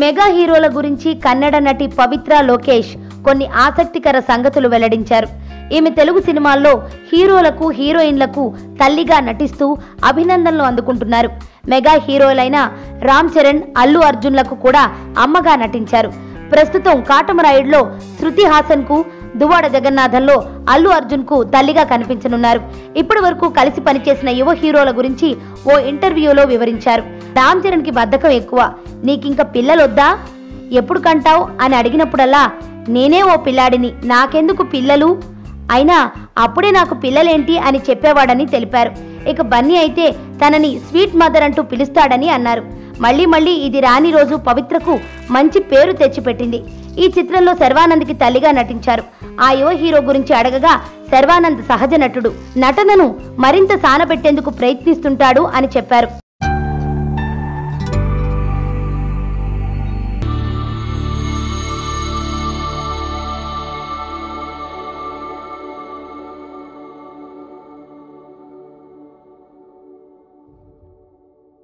Mega హీరోల గురించి కన్నడ నటి పవిత్ర లోకేష్ కొన్ని ఆసక్తికర సంగతులు వెల్లడించారు. ఈమె తెలుగు సినిమాల్లో హీరోలకు హీరోయిన్లకు తల్లిగా నటిస్తూ అభినందనలు అందుకుంటున్నారు. మెగా హీరోలైన రామ్ చరణ్, అల్లు అర్జున్లకు కూడా అమ్మగా నటించారు. ప్రస్తుతం కాటమరాయుడులో శృతి హాసన్ కు, దువ్వాడ జగన్నాథంలో అల్లు అర్జున్ కు తల్లిగా కనిపించనున్నారు. ఇప్పటి వరకు కలిసి పనిచేసిన యువ హీరోల గురించి ఓ ఇంటర్వ్యూలో వివరించారు. రామ్ చరణ్ కి బద్ధకం ఎక్కువ, నీకింక పిల్లలొద్దా, ఎప్పుడు కంటావు అని అడిగినప్పుడల్లా నేనే ఓ పిల్లాడిని, నాకెందుకు పిల్లలు, అయినా అప్పుడే నాకు పిల్లలేంటి అని చెప్పేవాడని తెలిపారు. ఇక బన్నీ అయితే తనని స్వీట్ మదర్ అంటూ పిలుస్తాడని అన్నారు. మళ్ళీ ఇది రాని రోజు పవిత్రకు మంచి పేరు తెచ్చిపెట్టింది. ఈ చిత్రంలో శర్వానంద్ కి తల్లిగా నటించారు. ఆ యువ హీరో గురించి అడగగా శర్వానంద్ సహజ నటుడు, నటనను మరింత సానబెట్టేందుకు ప్రయత్నిస్తుంటాడు అని చెప్పారు.